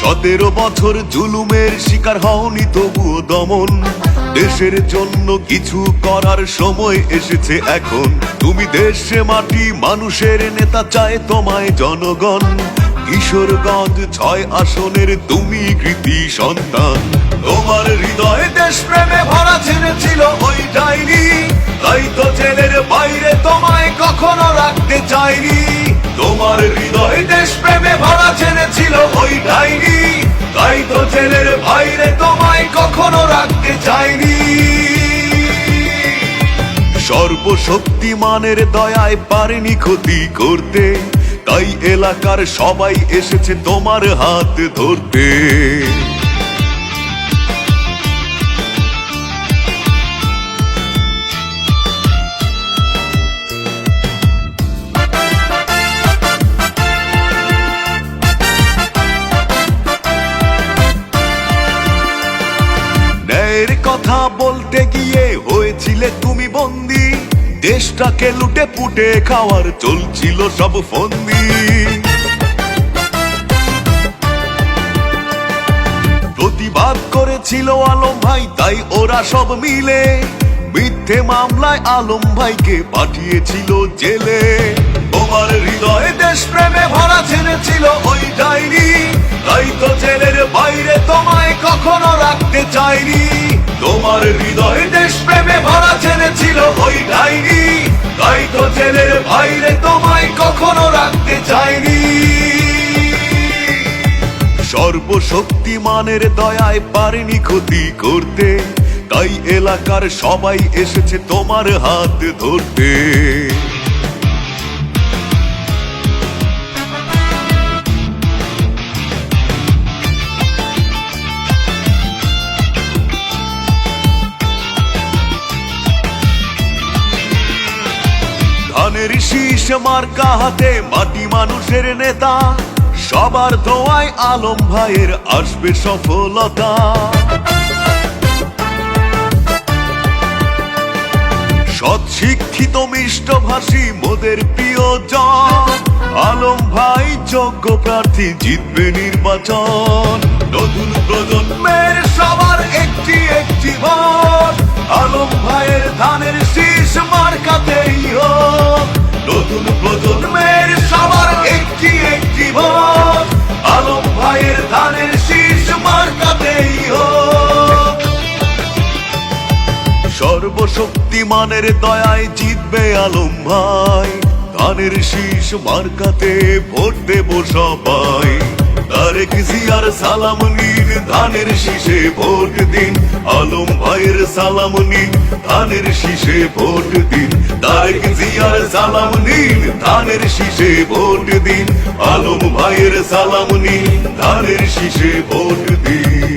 17 বছর জুলুমের শিকার হওনি তবুও দমন। দেশের জন্য কিছু করার সময় এসেছে এখন। তুমি দেশে মাটি মানুষের নেতা, চায় তোমায় জনগণ। কিশোরগঞ্জ 6 আসনের তুমি কৃতি সন্তান। তোমার হৃদয়ে দেশপ্রেমে ভরা ছিল ওই ডাইনি, তাই তো জেলের বাইরে তোমায় কখনো রাখতে চাইনি। তোমার হৃদয়ে দেশপ্রেমে ভরা ছিল ওই ডাইনি, তাই তো জেলের বাইরে তোমায় কখনো রাখতে চাইনি। সর্বশক্তিমানের দয়ায় পারেনি ক্ষতি করতে, তাই এলাকার সবাই এসেছে তোমার হাত ধরতে। ন্যায়ের কথা বলতে গিয়ে হয়েছিলে তুমি বন্দী, দেশটাকে লুটে পুটে খাওয়ার চলছিল সব ফন্দি। প্রতিবাদ করেছিল আলম ভাই, তাই ওরা সব মিলে মিথ্যে মামলায় আলম ভাইকে পাঠিয়েছিল জেলে। তোমার হৃদয়ে দেশপ্রেমে ভরা ছিল ওই ডাইনি, তাই তো জেলের বাইরে তোমায় কখনো রাখতে চাইনি। তোমার হৃদয়ে দেশপ্রেমে ভরা ছিল ওই ডাইনি, তাই তো জেলের বাইরে তোমায় কখনো রাখতে চাইনি। সর্বশক্তিমানের দয়ায় পারেনি ক্ষতি করতে, তাই এলাকার সবাই এসেছে তোমার হাত ধরতে। ধানের শীষ মার্কা হাতে মাটি মানুষের নেতা, সবার দোয়ায় আলম ভাইয়ের আসবে সফলতা। সৎ শিক্ষিত মিষ্টভাষী মোদের প্রিয়জন, আলম ভাই যোগ্য প্রার্থী, জিতবে নির্বাচন। নতুন প্রজন্মের সবার একটি ভোট, আলম ভাইয়ের ধানের শীষ মার্কাতেই হোক। নতুন প্রজন্মের সবার একটি ভোট, আলম ভাইয়ের ধানের শীষ মার্কাতেই হোক। সর্বশক্তিমানের দয়ায় জিতবে আলম ভাই, ধানের শীষ মার্কাতে ভোট দেব সবাই। তারেক জিয়ার সালাম নিন, ধানের শীষে ভোট দিন। আলম ভাইয়ের সালাম নিন, ধানের শীষে ভোট দিন। তারেক জিয়ার সালাম নিন, ধানের শীষে ভোট দিন। আলম ভাইয়ের সালাম নিন, ধানের শীষে ভোট দিন।